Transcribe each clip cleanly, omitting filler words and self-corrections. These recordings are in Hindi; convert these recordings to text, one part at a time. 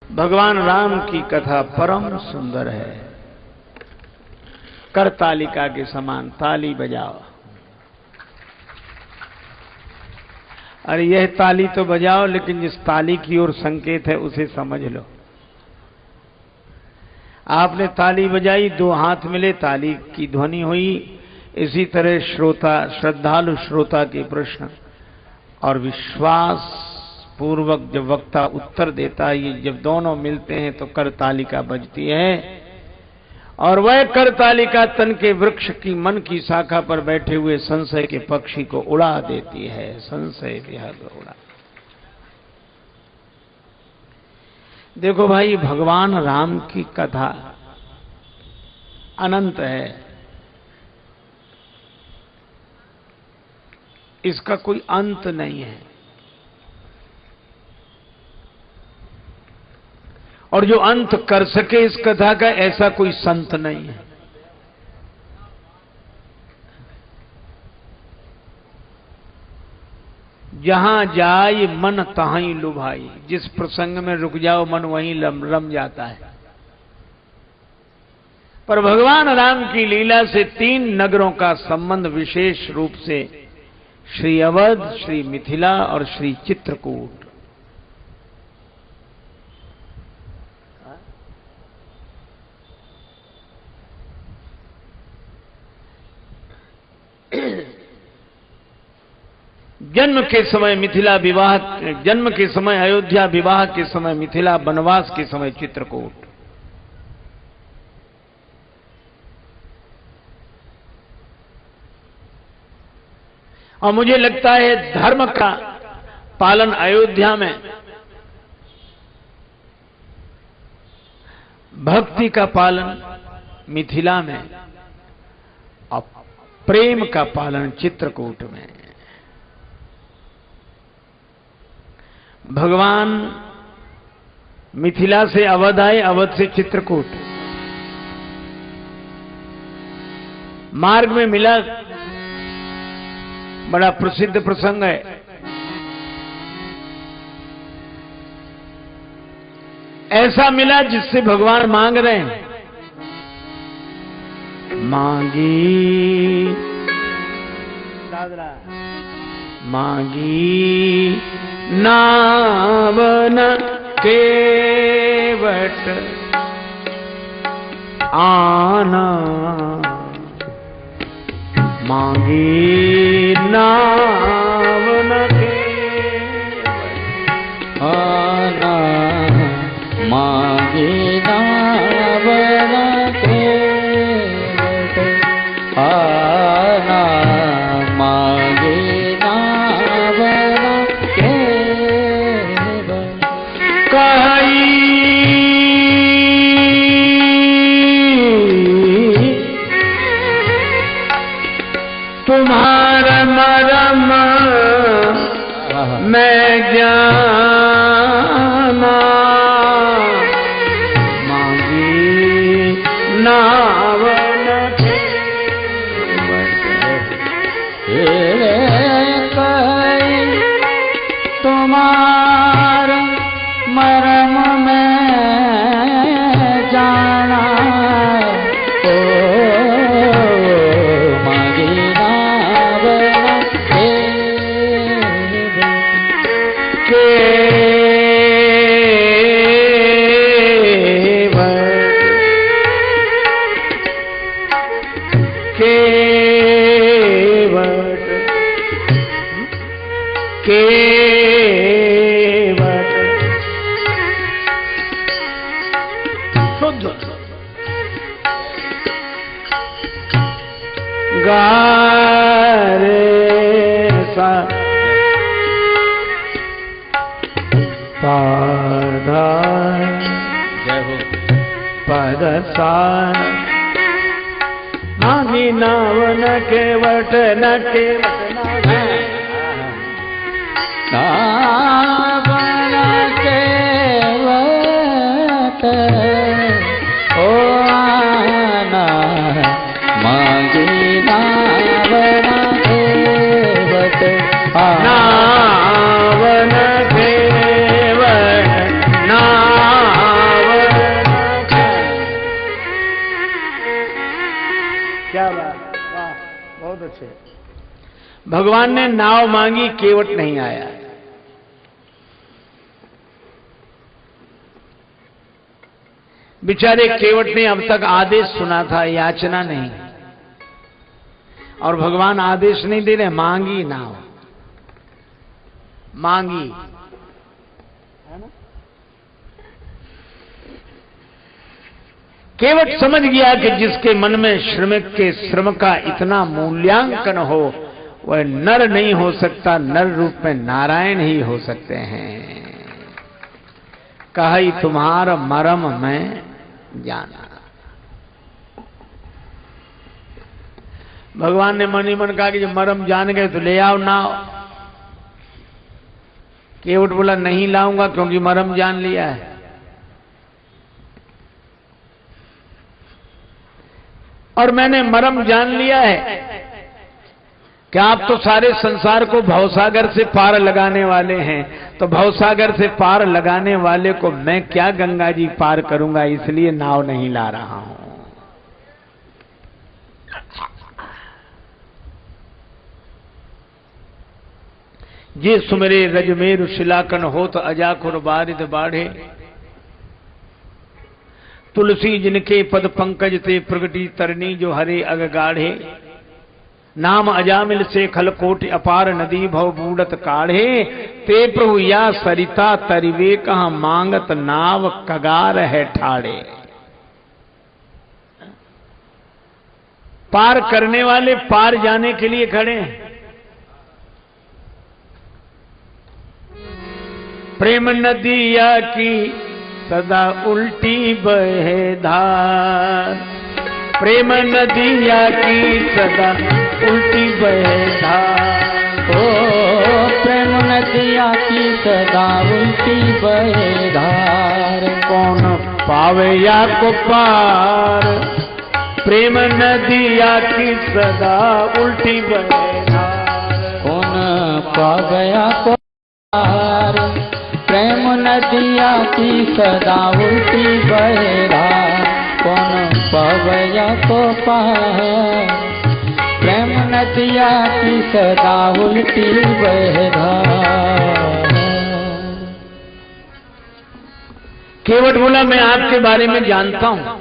भगवान राम की कथा परम सुंदर है। करतालिका के समान ताली बजाओ। अरे यह ताली तो बजाओ, लेकिन जिस ताली की ओर संकेत है उसे समझ लो। आपने ताली बजाई, दो हाथ मिले, ताली की ध्वनि हुई। इसी तरह श्रोता, श्रद्धालु श्रोता के प्रश्न और विश्वास पूर्वक जब वक्ता उत्तर देता है, ये जब दोनों मिलते हैं तो करतालिका बजती है। और वह करतालिका तन के वृक्ष की मन की शाखा पर बैठे हुए संशय के पक्षी को उड़ा देती है। संशय विहग उड़ा। देखो भाई, भगवान राम की कथा अनंत है, इसका कोई अंत नहीं है। और जो अंत कर सके इस कथा का, ऐसा कोई संत नहीं है। जहां जाए मन तहां लुभाई। जिस प्रसंग में रुक जाओ मन वहीं रम जाता है। पर भगवान राम की लीला से 3 नगरों का संबंध विशेष रूप से श्री अवध, श्री मिथिला और श्री चित्रकूट। जन्म के समय मिथिला विवाह, जन्म के समय अयोध्या, विवाह के समय मिथिला, वनवास के समय चित्रकूट। और मुझे लगता है धर्म का पालन अयोध्या में, भक्ति का पालन मिथिला में और प्रेम का पालन चित्रकूट में। भगवान मिथिला से अवध आए, अवध से चित्रकूट। मार्ग में मिला, बड़ा प्रसिद्ध प्रसंग है। ऐसा मिला जिससे भगवान मांग रहे हैं। मांगी मांगी नावन केवट आना। मांगी नावन केवट आना। मांगी नावन केवट आना। मांगी नावन केवट कही तुम्हारा मरम मैं जाना। मांगी नावन केवट तुम्हारा मरम में जाना। ओ मांगी नावन केवट शुद्ध गारे सा पाधा पद सा। मांगी नावन केवट न केवट नावन केवट ओ आना। मांगी नावन केवट नावन केवट ना। अच्छे। भगवान ने नाव मांगी, केवट नहीं आया। बेचारे केवट ने अब तक आदेश सुना था, याचना नहीं। और भगवान आदेश नहीं दे रहे, मांगी नाव, मांगी, है ना। केवट समझ गया कि जिसके मन में श्रमिक के श्रम का इतना मूल्यांकन हो वह नर नहीं हो सकता, नर रूप में नारायण ही हो सकते हैं। कही तुम्हारा मरम में जाना। भगवान ने मन ही मन कहा कि जब मरम जान गए तो ले आओ नाव। केवट बोला नहीं लाऊंगा क्योंकि मरम जान लिया है। और मैंने मरम जान लिया है कि आप तो सारे संसार को भवसागर से पार लगाने वाले हैं, तो भवसागर से पार लगाने वाले को मैं क्या गंगा जी पार करूंगा, इसलिए नाव नहीं ला रहा हूं। जे सुमरे रजमेरु शिलाकन होत अजाकुर बारिद बाढ़े, तुलसी जिनके पद पंकज ते प्रगटी तरनी जो हरे अग गाढ़े, नाम अजामिल से खलकोट अपार नदी भव बूढ़त काढ़े, ते प्रभु या सरिता तरिवे कहां मांगत नाव कगार है ठाड़े। पार करने वाले पार जाने के लिए खड़े हैं। प्रेम नदिया की सदा उल्टी बहे धार, प्रेम नदिया की सदा उल्टी बहे धार। ओ प्रेम नदिया की सदा उल्टी बहे धार, कौन पावे या को पार, प्रेम नदिया की सदा उल्टी बहे धार। कौन पावे या को पार, प्रेम नदिया की सदा उल्टी बहे धार। कौन पावे या को पार, प्रेम नदिया की सदा उल्टी बहे धार। केवट बोला मैं आपके बारे में जानता हूं।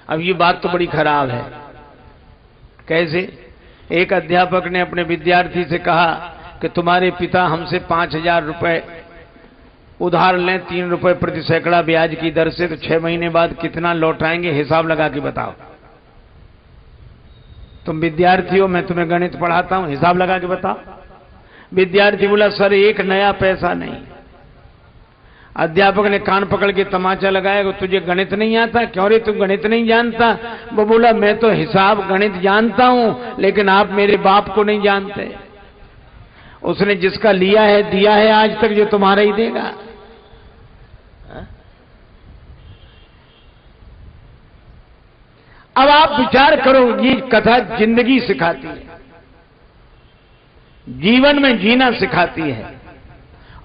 अब ये बात तो बड़ी खराब है। कैसे? एक अध्यापक ने अपने विद्यार्थी से कहा कि तुम्हारे पिता हमसे 5,000 रुपए उधार लें 3 रुपए प्रति सैकड़ा ब्याज की दर से, तो 6 महीने बाद कितना लौटाएंगे, हिसाब लगा के बताओ। तुम विद्यार्थी हो, मैं तुम्हें गणित पढ़ाता हूं, हिसाब लगा के बताओ। विद्यार्थी बोला सर 1 नया पैसा नहीं। अध्यापक ने कान पकड़ के तमाचा लगाया, तुझे गणित नहीं आता? क्यों रे, तू गणित नहीं जानता? वो बोला मैं तो हिसाब गणित जानता हूं, लेकिन आप मेरे बाप को नहीं जानते। उसने जिसका लिया है दिया है आज तक, जो तुम्हारा ही देगा। अब आप विचार करो, ये कथा जिंदगी सिखाती है, जीवन में जीना सिखाती है।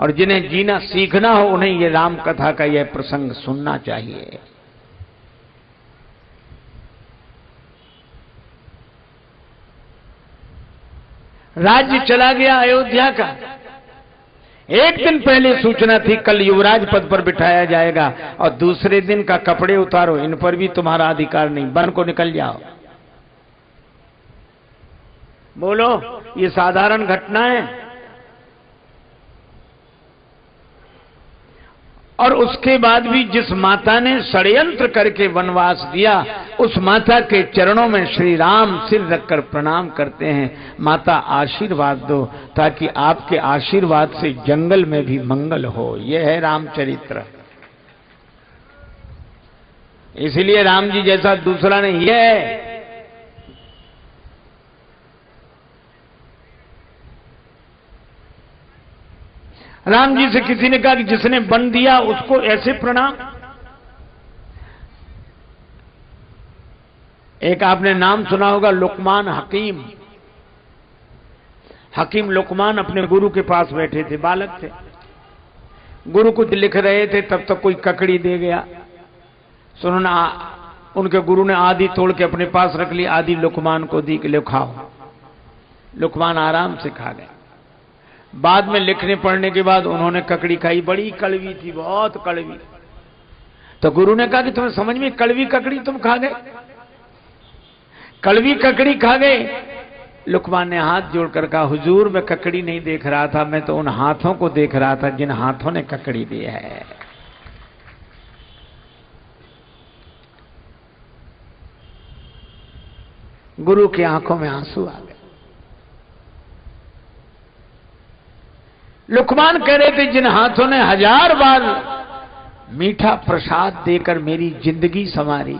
और जिन्हें जीना सीखना हो उन्हें ये राम कथा का यह प्रसंग सुनना चाहिए। राज्य चला गया अयोध्या का। एक दिन पहले सूचना थी कल युवराज पद पर बिठाया जाएगा, और दूसरे दिन का कपड़े उतारो, इन पर भी तुम्हारा अधिकार नहीं, वन को निकल जाओ। बोलो, ये साधारण घटना है? और उसके बाद भी जिस माता ने षड्यंत्र करके वनवास दिया, उस माता के चरणों में श्री राम सिर रखकर प्रणाम करते हैं। माता आशीर्वाद दो, ताकि आपके आशीर्वाद से जंगल में भी मंगल हो। यह है रामचरित्र। इसीलिए राम जी जैसा दूसरा नहीं है। राम जी से किसी ने कहा कि जिसने बन दिया उसको ऐसे प्रणाम। एक आपने नाम सुना होगा, लुकमान हकीम। हकीम लुकमान अपने गुरु के पास बैठे थे, बालक थे। गुरु कुछ लिख रहे थे, तब तक कोई ककड़ी दे गया। सुनना उनके गुरु ने आधी तोड़ के अपने पास रख ली, आधी लुकमान को दी कि लो खाओ। लुकमान आराम से खा गए। बाद में लिखने पढ़ने के बाद उन्होंने ककड़ी खाई, बड़ी कड़वी थी, बहुत कड़वी। तो गुरु ने कहा कि तुम्हें समझ में, कड़वी ककड़ी तुम खा गए, कड़वी ककड़ी खा गए। लुकमान ने हाथ जोड़कर कहा, हुजूर मैं ककड़ी नहीं देख रहा था, मैं तो उन हाथों को देख रहा था जिन हाथों ने ककड़ी दी है। गुरु की आंखों में आंसू आ गए। लुकमान कह रहे थे, जिन हाथों ने 1000 बार मीठा प्रसाद देकर मेरी जिंदगी संवारी,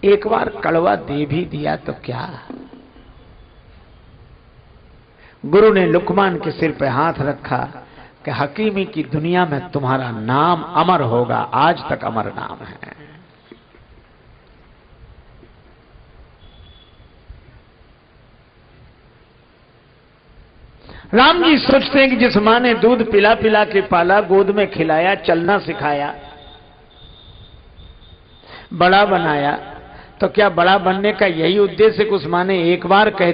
एक बार कड़वा दे भी दिया तो क्या। गुरु ने लुकमान के सिर पे हाथ रखा कि हकीमी की दुनिया में तुम्हारा नाम अमर होगा, आज तक अमर नाम है। राम जी सोचते हैं कि जिस मां ने दूध पिला पिला के पाला, गोद में खिलाया, चलना सिखाया, बड़ा बनाया, तो क्या बड़ा बनने का यही उद्देश्य है कि उस मां ने एक बार कह दिया